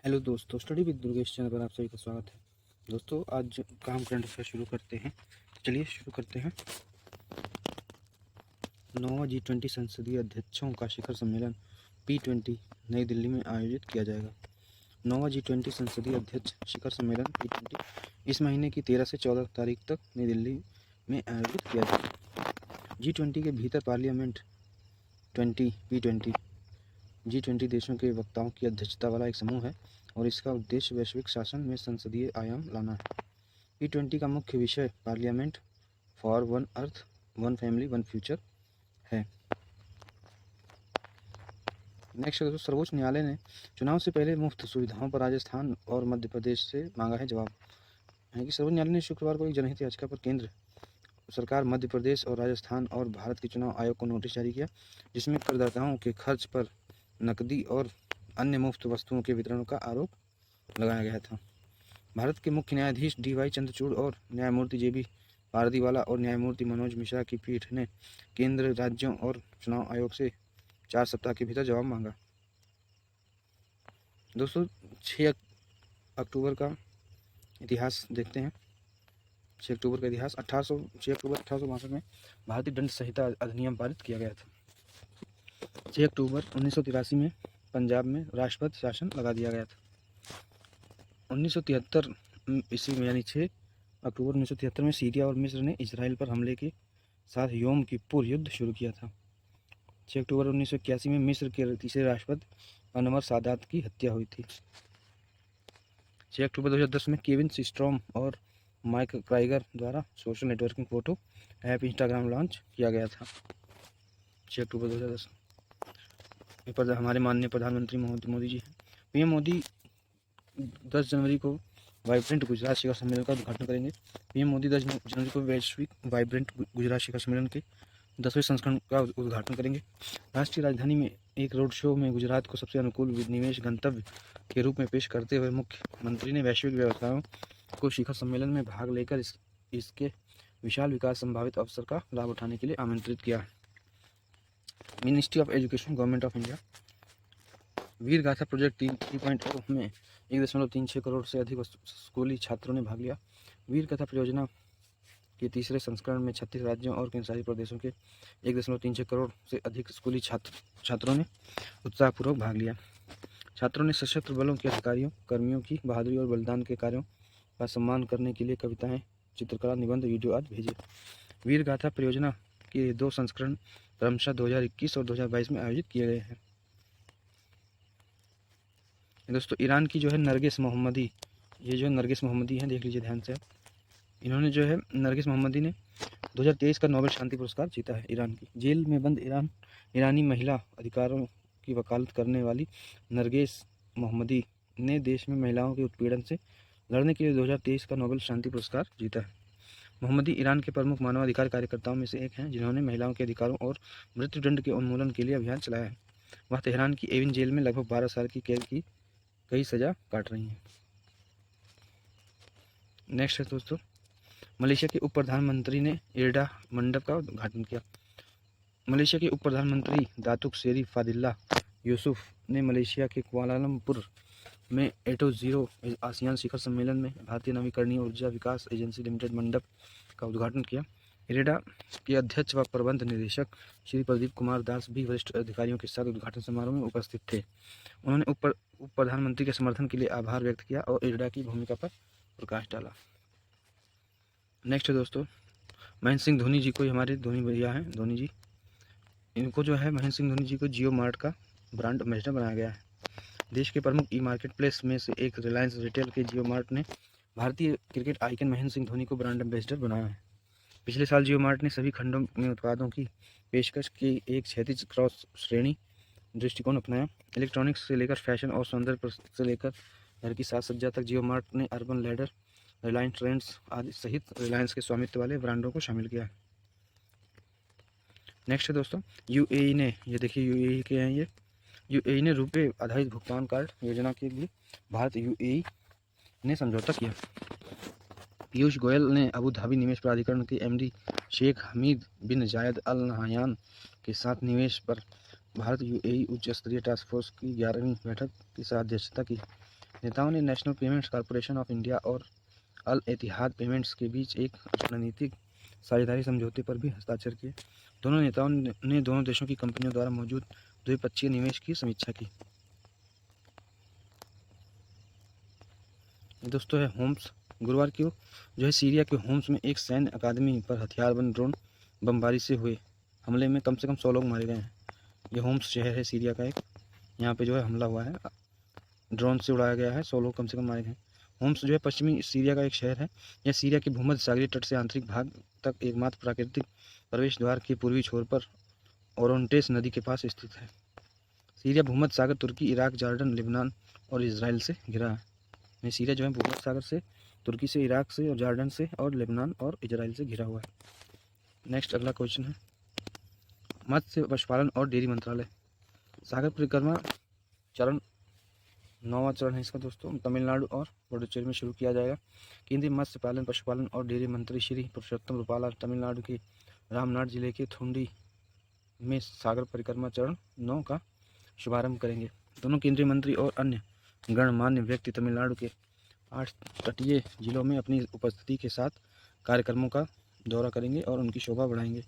Hello दोस्तों, study with Durgesh channel पर आप सभी का स्वागत है। दोस्तों, आज का हम करंट अफेयर शुरू करते हैं। चलिए शुरू करते हैं। 9वां G20 संसदीय अध्यक्षों का शिखर सम्मेलन P20 नई दिल्ली में आयोजित किया जाएगा। 9वां G20 संसदीय अध्यक्ष शिखर सम्मेलन P20 इस महीने की 13 से 14 तारीख तक नई दिल्ली में आयोजित किया जाएगा। G20 के भीतर पार्लियामेंट P20 G20 देशों के वक्ताओं की अध्यक्षता वाला एक समूह है और इसका उद्देश्य वैश्विक शासन में संसदीय आयाम लाना है। P20 का मुख्य विषय parliament for one earth one family one future है। नेक्स्ट दोस्तों, सर्वोच्च न्यायालय ने चुनाव से पहले मुफ्त सुविधाओं पर राजस्थान और मध्य प्रदेश से मांगा है जवाब। है कि सर्वोच्च न्यायालय ने शुक्रवार को एक जनहित याचिका पर केंद्र सरकार, मध्य प्रदेश और राजस्थान और भारत के चुनाव आयोग को नोटिस जारी किया, जिसमें करदाताओं के खर्च पर नकदी और अन्य मुफ्त वस्तुओं के वितरण का आरोप लगाया गया था। भारत के मुख्य न्यायाधीश DY चंद्रचूड़ और न्यायमूर्ति JB पारदीवाला और न्यायमूर्ति मनोज मिश्रा की पीठ ने केंद्र, राज्यों और चुनाव आयोग से 4 सप्ताह के भीतर जवाब मांगा। दोस्तों, 6 अक्टूबर का इतिहास देखते हैं। 6 अक्टूबर का इतिहास 6 अक्टूबर 1862 में भारतीय दंड संहिता अधिनियम पारित किया गया था। 6 अक्टूबर 1983 में पंजाब में राष्ट्रपति शासन लगा दिया गया था। 1973 ईस्वी में यानी 6 अक्टूबर 1973 में सीरिया और मिस्र ने इजराइल पर हमले के साथ योम किप्पुर युद्ध शुरू किया था। 6 अक्टूबर 1981 में मिस्र के तीसरे राष्ट्रपति अनवर सादात की हत्या हुई थी। 6 अक्टूबर 2010 में केविन सिस्ट्रॉम और माइक क्राइगर द्वारा social networking photo app Instagram launch किया गया था। 6 अक्टूबर 2010 पर हमारे माननीय प्रधानमंत्री मोदी जी हैं। PM मोदी 10 जनवरी को वाइब्रेंट गुजरात शिखर सम्मेलन का उद्घाटन करेंगे। PM मोदी 10 जनवरी को वैश्विक वाइब्रेंट गुजरात शिखर सम्मेलन के 10वें संस्करण का उद्घाटन करेंगे। राष्ट्रीय राजधानी में एक रोड शो में गुजरात को सबसे अनुकूल निवेश गंतव्य के रूप में पेश करते हुए मुख्यमंत्री ने वैश्विक व्यवसायों को शिखर सम्मेलन में भाग लेकर इसके विशाल विकास संभावित अवसर का लाभ उठाने के लिए आमंत्रित किया। Ministry of education, government of India Veer Gatha project 3.0 में 1.36 करोड़ से अधिक स्कूली छात्रों ने भाग लिया। वीर गाथा परियोजना के तीसरे संस्करण में 36 राज्यों और केंद्रशासित प्रदेशों के 1.36 करोड़ से अधिक स्कूली छात्रों ने उत्साहपूर्वक भाग लिया। छात्रों ने सशस्त्र बलों के अधिकारियों, कर्मियों की बहादुरी और बलिदान के कार्यों का सम्मान करने के लिए कविताएं, चित्रकला, निबंध, वीडियो आदि भेजे। वीर गाथा परियोजना के 2 संस्करण क्रमशः 2021 और 2022 में आयोजित किए गए हैं। दोस्तों, ईरान की जो है नरगिस मोहम्मदी, ये जो नरगिस मोहम्मदी हैं, देख लीजिए ध्यान से। इन्होंने जो है नरगिस मोहम्मदी ने 2023 का नोबेल शांति पुरस्कार जीता है। ईरान की जेल में बंद ईरानी महिला अधिकारों की वकालत करने वाली नरगिस मोहम्मदी ने देश में महिलाओं के उत्पीड़न से लड़ने के लिए 2023 का नोबेल शांति पुरस्कार जीता है। मोहम्मदी ईरान के प्रमुख मानवाधिकार कार्यकर्ताओं में से एक हैं, जिन्होंने महिलाओं के अधिकारों और मृत्युदंड के उन्मूलन के लिए अभियान चलाया है। वह तेहरान की एविन जेल में लगभग 12 साल की कैद की कई सजा काट रही हैं। नेक्स्ट है दोस्तों, मलेशिया के उप प्रधानमंत्री ने इरडा मंडप का उद्घाटन किया। मलेशिया के उप प्रधानमंत्री दातुक सेरी फादिल्ला यूसुफ ने मलेशिया के कुआलालंपुर में एटो-0 आसियान शिखर सम्मेलन में भारतीय नवीकरणीय ऊर्जा विकास एजेंसी लिमिटेड मंडप का उद्घाटन किया। इरेडा के अध्यक्ष व प्रबंध निदेशक श्री प्रदीप कुमार दास भी वरिष्ठ अधिकारियों के साथ उद्घाटन समारोह में उपस्थित थे। उन्होंने उप प्रधानमंत्री के समर्थन के लिए आभार व्यक्त किया और इरेडा की भूमिका पर प्रकाश डाला। नेक्स्ट दोस्तों, महेंद्र सिंह धोनी जी को, हमारे धोनी भैया हैं, धोनी जी, इनको जो है महेंद्र सिंह धोनी जी को जियो मार्ट का ब्रांड एम्बेसडर बनाया गया है। देश के प्रमुख मार्केट प्लेस में से एक रिलायंस रिटेल के जियो मार्ट ने भारतीय क्रिकेट आइकन महेंद्र सिंह धोनी को ब्रांड एम्बेसडर बनाया है। पिछले साल जियो मार्ट ने सभी खंडों में उत्पादों की पेशकश की एक क्षैतिज क्रॉस श्रेणी दृष्टिकोण अपनाया। इलेक्ट्रॉनिक्स से लेकर फैशन और सौंदर्य से लेकर घर की साज सज्जा तक जियो मार्ट ने अर्बन लैडर, रिलायंस ट्रेंड्स आदि सहित रिलायंस के स्वामित्व वाले ब्रांडों को शामिल किया। नेक्स्ट है दोस्तों, UAE ने, ये देखिए UAE के हैं, ये UAE ने रुपए आधारित भुगतान कार्ड योजना के लिए भारत UAE ने समझौता किया। पीयूष गोयल ने अबू धाबी निवेश प्राधिकरण के MD शेख हमीद बिन जायद अल नहयान के साथ निवेश पर भारत UAE उच्च स्तरीय टास्क फोर्स की 11वीं बैठक की अध्यक्षता की। नेताओं ने national payments corporation of India और अल एतिहाद पेमेंट्स के बीच एक रणनीतिक साझेदारी समझौते पर भी हस्ताक्षर किए। दोनों नेताओं ने दोनों देशों की कंपनियों द्वारा मौजूद द्विपक्षीय निवेश की समीक्षा की। दोस्तों है होम्स। गुरुवार को जो है सीरिया के होम्स में एक सैन्य अकादमी पर हथियारबंद ड्रोन बमबारी से हुए हमले में कम से कम 100 लोग मारे गए हैं। ये होम्स शहर है सीरिया का एक, यहाँ पे जो है हमला हुआ है, ड्रोन से उड़ाया गया है, 100 लोग कम से कम मारे गए। होम्स जो है पश्चिमी सीरिया का एक शहर है। यह सीरिया के भूमध्य सागरीय तट से आंतरिक भाग तक एकमात्र प्राकृतिक प्रवेश द्वार के पूर्वी छोर पर ओरोन्टेस नदी के पास स्थित है। सीरिया भूमध्य सागर, तुर्की, इराक, जॉर्डन, लेबनान और इसराइल से घिरा है। सीरिया जो है भूमध्य सागर से, तुर्की से, इराक से और जॉर्डन से और लेबनान और इजराइल से घिरा हुआ है। नेक्स्ट अगला क्वेश्चन है मत्स्य पशुपालन और डेयरी मंत्रालय। सागर परिक्रमा चरण 9वां चरण है इसका दोस्तों, तमिलनाडु और पुडुचेरी में शुरू किया जाएगा। केंद्रीय मत्स्य पालन, पशुपालन और डेयरी मंत्री श्री पुरुषोत्तम रूपाला तमिलनाडु के रामनाड जिले के थुंडी में सागर परिक्रमा चरण 9 का शुभारंभ करेंगे। दोनों केंद्रीय मंत्री और अन्य गणमान्य व्यक्ति तमिलनाडु के 8 तटीय जिलों में अपनी उपस्थिति के साथ कार्यक्रमों का दौरा करेंगे और उनकी शोभा बढ़ाएंगे।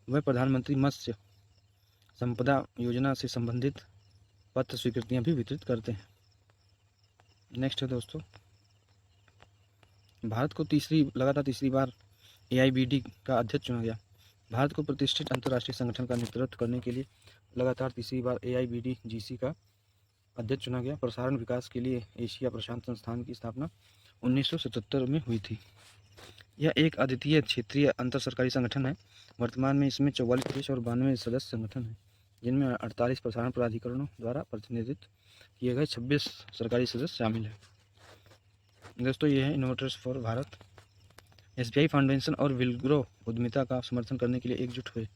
वह प्रधानमंत्री मत्स्य संपदा योजना से संबंधित पत्र स्वीकृतियां भी वितरित करते हैं। नेक्स्ट है दोस्तों, भारत को लगातार तीसरी बार AIBD का अध्यक्ष चुना गया। भारत को प्रतिष्ठित अंतर्राष्ट्रीय संगठन का नेतृत्व करने के लिए लगातार तीसरी बार AIBD GC का अध्यक्ष चुना गया। प्रसारण विकास के लिए एशिया प्रशांत संस्थान की स्थापना 1977 में हुई थी। यह एक अद्वितीय क्षेत्रीय अंतर सरकारी संगठन है। वर्तमान में इसमें 44 देश और 92 सदस्य संगठन हैं, जिनमें 48 प्रसारण प्राधिकरणों द्वारा प्रतिनिधित्व किए गए 26 सरकारी सदस्य शामिल हैं। दोस्तों ये है innovators for Bharat. SBI foundation और विलग्रो उद्यमिता का समर्थन करने के लिए एकजुट हुए।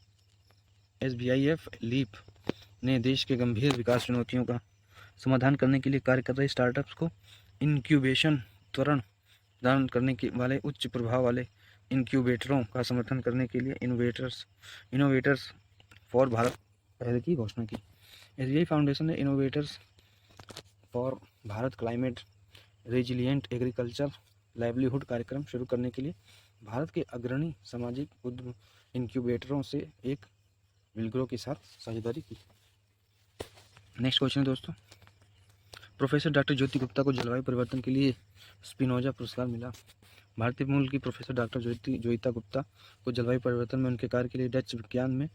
SBIF लीप ने देश के गंभीर विकास चुनौतियों का समाधान करने के लिए कार्य कर रहे स्टार्टअप्स को इनक्यूबेशन त्वरण प्रदान करने के वाले उच्च प्रभाव वाले इनक्यूबेटरों का समर्थन करने के लिए इनोवेटर्स फॉर भारत पहल की घोषणा की। SBI फाउंडेशन ने innovators for Bharat climate resilient agriculture livelihood कार्यक्रम शुरू करने के लिए भारत के अग्रणी सामाजिक उद्यम इनक्यूबेटरों से एक विलग्रो के साथ साझेदारी की। नेक्स्ट क्वेश्चन है दोस्तों, प्रोफेसर डॉक्टर ज्योति गुप्ता को जलवायु परिवर्तन के लिए स्पिनोजा पुरस्कार मिला। भारतीय मूल की प्रोफेसर डॉक्टर ज्योतिता गुप्ता को जलवायु परिवर्तन में उनके कार्य के लिए डच विज्ञान में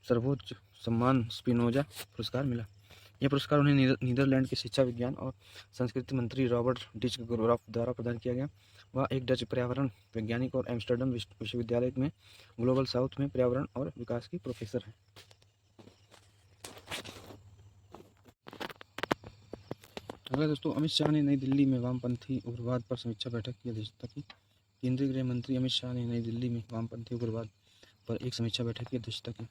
सर्वोच्च सम्मान स्पिनोजा पुरस्कार मिला। यह पुरस्कार उन्हें नीदरलैंड के शिक्षा, विज्ञान और संस्कृति मंत्री रॉबर्ट डिच द्वारा प्रदान किया गया। वह एक डच पर्यावरण वैज्ञानिक और एम्स्टर्डम विश्वविद्यालय में ग्लोबल साउथ में पर्यावरण और विकास की प्रोफेसर हैं। अगला दोस्तों, अमित शाह ने नई दिल्ली में वामपंथी उग्रवाद पर समीक्षा बैठक की अध्यक्षता की। केंद्रीय गृह मंत्री अमित शाह ने नई दिल्ली में वामपंथी उग्रवाद पर एक समीक्षा बैठक की अध्यक्षता की।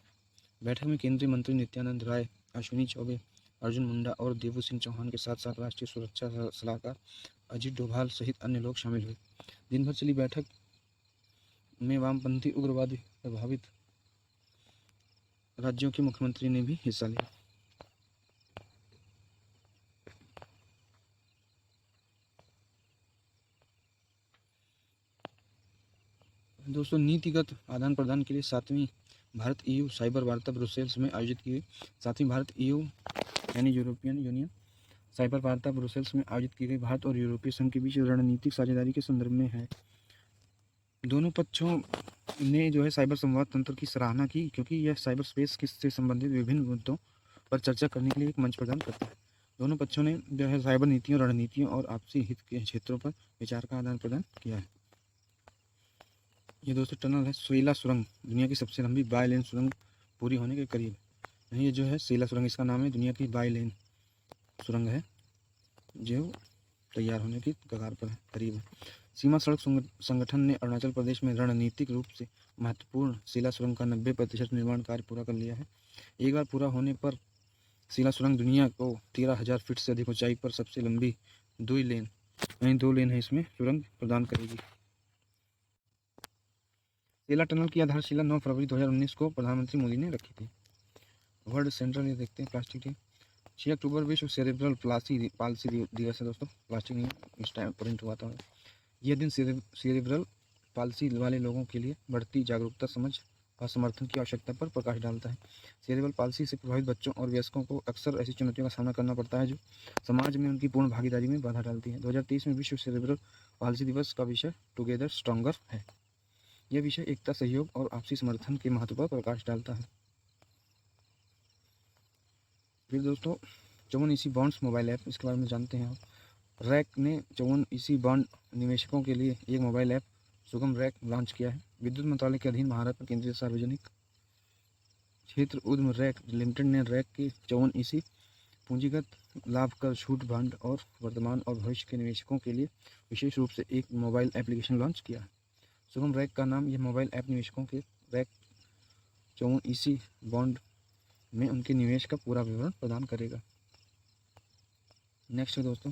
बैठक में केंद्रीय मंत्री नित्यानंद राय, अश्विनी चौबे, अर्जुन मुंडा और देवू सिंह चौहान के साथ साथ राष्ट्रीय सुरक्षा सलाहकार अजीत डोभाल सहित अन्य लोग शामिल हुए। दिन भर चली बैठक में वामपंथी उग्रवाद प्रभावित राज्यों के मुख्यमंत्री ने भी हिस्सा लिया। दोस्तों, नीतिगत आदान प्रदान के लिए 7वीं भारत EU साइबर वार्ता ब्रुसेल्स में आयोजित की गई। 7वीं भारत EU यानी यूरोपियन यूनियन साइबर वार्ता ब्रुसेल्स में आयोजित की गई भारत और यूरोपीय संघ के बीच रणनीतिक साझेदारी के संदर्भ में है। दोनों पक्षों ने जो है साइबर संवाद तंत्र की सराहना की, क्योंकि यह साइबर स्पेस से संबंधित विभिन्न मुद्दों पर चर्चा करने के लिए एक मंच प्रदान करता है। दोनों पक्षों ने जो है साइबर नीतियों, रणनीतियों और आपसी हित के क्षेत्रों पर विचार का आदान प्रदान किया है। ये दोस्तों टनल है सेला सुरंग, दुनिया की सबसे लंबी बाई लेन सुरंग पूरी होने के करीब। ये जो है सेला सुरंग, इसका नाम है, दुनिया की बाई लेन सुरंग है जो तैयार होने की कगार पर करीब है। सीमा सड़क संगठन ने अरुणाचल प्रदेश में रणनीतिक रूप से महत्वपूर्ण सेला सुरंग का 90% निर्माण कार्य पूरा कर लिया है। एक बार पूरा होने पर सेला सुरंग दुनिया को 13,000 फीट से अधिक ऊंचाई पर सबसे लंबी 2 लेन है इसमें सुरंग प्रदान करेगी। सेला टनल की आधारशिला 9 फरवरी 2019 को प्रधानमंत्री मोदी ने रखी थी। वर्ल्ड सेंट्रल, ये देखते हैं प्लास्टिक डे 6 अक्टूबर विश्व सेरेब्रल पाल्सी दिवस है दोस्तों। प्लास्टिक नहीं, इस टाइम प्रिंट हुआ था। यह दिन सेरेब्रल पाल्सी वाले लोगों के लिए बढ़ती जागरूकता, समझ और समर्थन की आवश्यकता पर प्रकाश डालता है। सेरेब्रल पाल्सी से प्रभावित बच्चों और वयस्कों को अक्सर ऐसी चुनौतियों का सामना करना पड़ता है जो समाज में उनकी पूर्ण भागीदारी में बाधा डालती है। 2023 में विश्व सेरेब्रल पाल्सी दिवस का विषय टुगेदर स्ट्रॉन्गर है। यह विषय एकता, सहयोग और आपसी समर्थन के महत्व पर प्रकाश डालता है। फिर दोस्तों 54 ईसी बॉन्ड्स मोबाइल ऐप, इसके बारे में जानते हैं आप। रैक ने 54 ईसी बॉन्ड निवेशकों के लिए एक मोबाइल ऐप सुगम रैक लॉन्च किया है। विद्युत मंत्रालय के अधीन महाराष्ट्र केंद्रीय सार्वजनिक क्षेत्र उद्यम रैक लिमिटेड ने रैक के 54 ईसी पूंजीगत लाभ कर छूट बॉन्ड और वर्तमान और भविष्य के निवेशकों के लिए विशेष रूप से एक मोबाइल एप्लीकेशन लॉन्च किया है। सुगम रैक का नाम यह मोबाइल ऐप निवेशकों के रैक 54 ईसी बॉन्ड में उनके निवेश का पूरा विवरण प्रदान करेगा। नेक्स्ट है दोस्तों,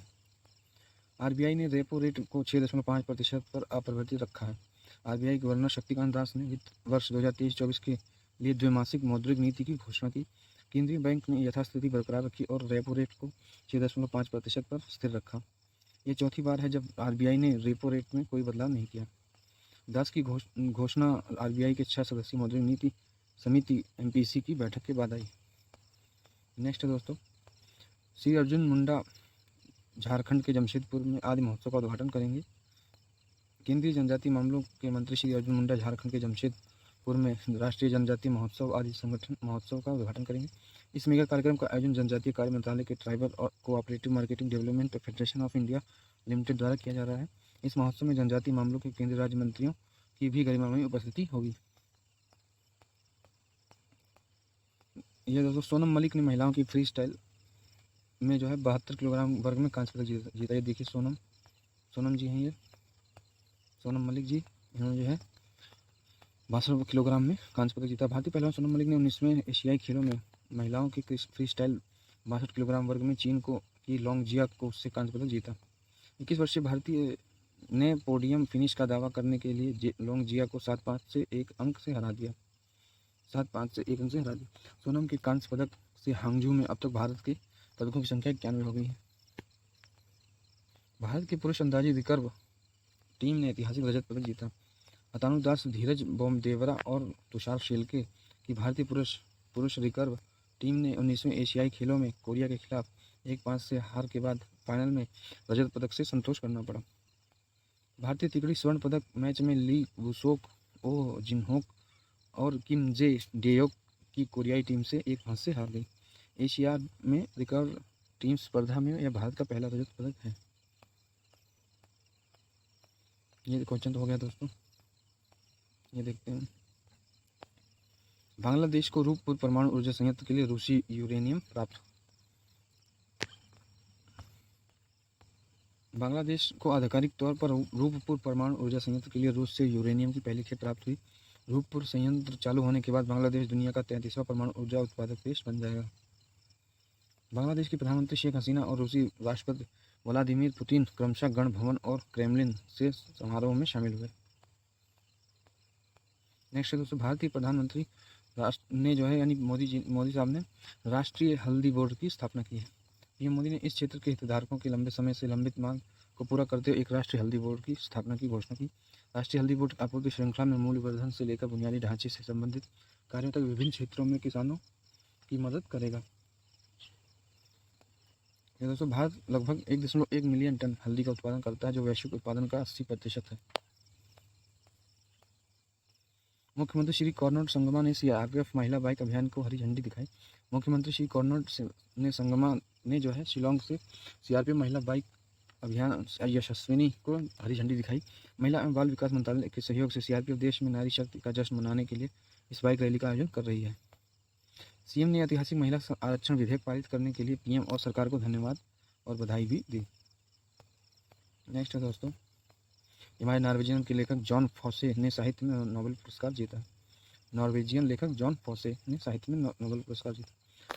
आरबीआई ने रेपो रेट को 6.5% पर अपरिवर्तित रखा है। आरबीआई गवर्नर शक्तिकांत दास ने वित्त वर्ष 2023-24 के लिए द्विमासिक मौद्रिक नीति की घोषणा की। केंद्रीय बैंक ने यथास्थिति बरकरार रखी और रेपो रेट को 6.5% पर स्थिर रखा। यह चौथी बार है जब आरबीआई ने रेपो रेट में कोई बदलाव नहीं किया। दास की घोषणा आरबीआई के 6 सदस्यीय मौद्रिक नीति समिति एमपीसी की बैठक के बाद आई। नेक्स्ट है दोस्तों, श्री अर्जुन मुंडा झारखंड के जमशेदपुर में आदि महोत्सव का उद्घाटन करेंगे। केंद्रीय जनजातीय मामलों के मंत्री श्री अर्जुन मुंडा झारखंड के जमशेदपुर में राष्ट्रीय जनजातीय महोत्सव आदि संगठन महोत्सव का उद्घाटन करेंगे। इस मेगा कार्यक्रम का आयोजन जनजातीय कार्य मंत्रालय के ट्राइबल और cooperative marketing development federation of India limited द्वारा किया जा रहा है। इस महोत्सव में जनजातीय मामलों के केंद्रीय राज्य मंत्रियों की भी गरिमामयी उपस्थिति होगी। यह दोस्तों सोनम मलिक ने महिलाओं की फ्री स्टाइल में जो है 72 किलोग्राम वर्ग में कांस्य पदक जीता। ये देखिए सोनम जी हैं, ये सोनम मलिक जी, इन्होंने जो है 62 किलोग्राम में कांस्य पदक जीता। भारतीय पहलवान सोनम मलिक ने 19वें एशियाई खेलों में महिलाओं की फ्री स्टाइल 62 किलोग्राम वर्ग में चीन की लोंग जिया को उससे कांस्य पदक जीता। 21 वर्षीय भारतीय ने पोडियम फिनिश का दावा करने के लिए लोंग जिया को 7-5 से 1 अंक से हरा दिया। सोनम के कांस्य पदक से हांगझू में अब तक भारत के पदकों की संख्या 91 हो गई है। भारत के पुरुष अंदाजी रिकर्व टीम ने ऐतिहासिक रजत पदक जीता। अतानु दास, धीरज बोमदेवरा और तुषार शेलके की भारतीय पुरुष रिकर्व टीम ने 19वें एशियाई खेलों में कोरिया के खिलाफ 1-5 से हार के बाद फाइनल में रजत पदक से संतोष करना पड़ा। भारतीय तिकड़ी स्वर्ण पदक मैच में ली वुसोक, ओ जिनहोक और किम जे डेयोक की कोरियाई टीम से 1-5 से हार गई। एशिया में रिकर्व टीम स्पर्धा में यह भारत का पहला रजत पदक है। ये क्वेश्चन तो हो गया दोस्तों। ये देखते हैं, बांग्लादेश को रूपपुर परमाणु ऊर्जा संयंत्र के लिए रूसी यूरेनियम प्राप्त। बांग्लादेश को आधिकारिक तौर पर रूपपुर परमाणु ऊर्जा संयंत्र के लिए रूस से यूरेनियम की पहली खेप प्राप्त हुई। रूपपुर संयंत्र चालू होने के बाद बांग्लादेश दुनिया का 33वां परमाणु ऊर्जा उत्पादक देश बन जाएगा। बांग्लादेश की प्रधानमंत्री शेख हसीना और रूसी राष्ट्रपति व्लादिमीर पुतिन क्रमशः गण भवन और क्रेमलिन से समारोह में शामिल हुए। नेक्स्ट है दोस्तों, भारतीय प्रधानमंत्री ने जो है यानी मोदी साहब ने राष्ट्रीय हल्दी बोर्ड की स्थापना की है। पीएम मोदी ने इस क्षेत्र के हितधारकों की लंबे समय से लंबित मांग को पूरा करते हुए एक राष्ट्रीय हल्दी बोर्ड की स्थापना की घोषणा की। राष्ट्रीय हल्दी बोर्ड आपूर्ति श्रृंखला में मूल्य वर्धन से लेकर बुनियादी ढांचे से संबंधित कार्यों तक विभिन्न क्षेत्रों में किसानों की मदद करेगा। ये दोस्तों, भारत लगभग 1.1 मिलियन टन हल्दी का उत्पादन करता है, जो वैश्विक उत्पादन का 80% है। मुख्यमंत्री श्री कॉर्नोड संगमा ने सीआरपीएफ महिला बाइक अभियान को हरी झंडी दिखाई। मुख्यमंत्री श्री कॉर्नोड ने संगमा ने जो है शिलोंग से सीआरपीएफ महिला बाइक अभियान यशस्विनी को हरी झंडी दिखाई। महिला एवं बाल विकास मंत्रालय के सहयोग से सीआरपीएफ देश में नारी शक्ति का जश्न मनाने के लिए इस बाइक रैली का आयोजन कर रही है। सीएम ने ऐतिहासिक महिला आरक्षण विधेयक पारित करने के लिए पीएम और सरकार को धन्यवाद और बधाई भी दी। नेक्स्ट है दोस्तों, हमारे नॉर्वेजियन के लेखक जॉन फॉसे ने साहित्य में नोबेल पुरस्कार जीता। नॉर्वेजियन लेखक जॉन फॉसे ने साहित्य में नोबेल पुरस्कार जीता।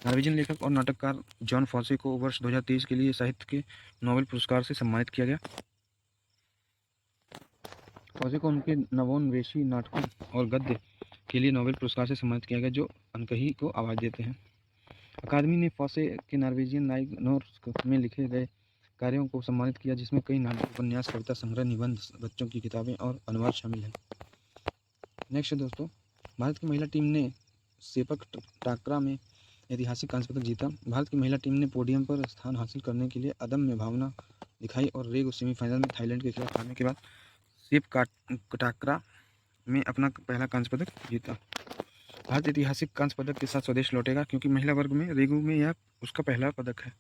नॉर्वेजियन लेखक और नाटककार जॉन फॉसे को वर्ष 2023 के लिए साहित्य के नोबेल पुरस्कार से सम्मानित किया गया। फॉसे को उनके नवोन्वेषी नाटकों और गद्य के लिए नोबेल पुरस्कार से सम्मानित किया गया, जो अनकही को आवाज देते हैं। अकादमी ने फॉसे के नॉर्वेजियन नाइक नॉर्स में लिखे गए कार्यों को सम्मानित किया, जिसमें कई नाटक, उपन्यास, कविता संग्रह, निबंध, बच्चों की किताबें और अनुवाद शामिल हैं। नेक्स्ट दोस्तों, भारत की महिला टीम ने सेपक टाकरा में ऐतिहासिक कांस्य पदक जीता। भारत की महिला टीम ने पोडियम पर स्थान हासिल करने के लिए अदम्य भावना दिखाई और रेगो सेमीफाइनल में थाईलैंड के खिलाफ हारने के बाद सेप टाकरा में अपना पहला कांस्य पदक जीता। भारत ऐतिहासिक कांस्य पदक के साथ स्वदेश लौटेगा, क्योंकि महिला वर्ग में रेगू में यह उसका पहला पदक है।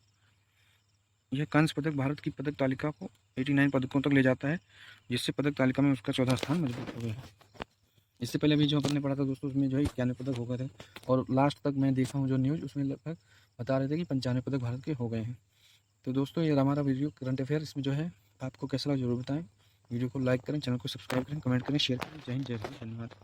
यह कांस्य पदक भारत की पदक तालिका को 89 पदकों तक ले जाता है, जिससे पदक तालिका में उसका 14 स्थान मजबूत हो गया है। इससे पहले भी जो अपन ने पढ़ा था दोस्तों, उसमें जो है 91 पदक हो गए थे, और लास्ट तक मैं देखा हूँ जो न्यूज़, उसमें लगभग बता रहे थे कि 95 पदक भारत के हो गए हैं। तो दोस्तों, ये हमारा वीडियो करंट अफेयर, इसमें जो है आपको कैसा लगा जरूर बताएं। वीडियो को लाइक करें, चैनल को सब्सक्राइब करें, कमेंट करें, शेयर करें। जय हिंद, जय भारत, धन्यवाद।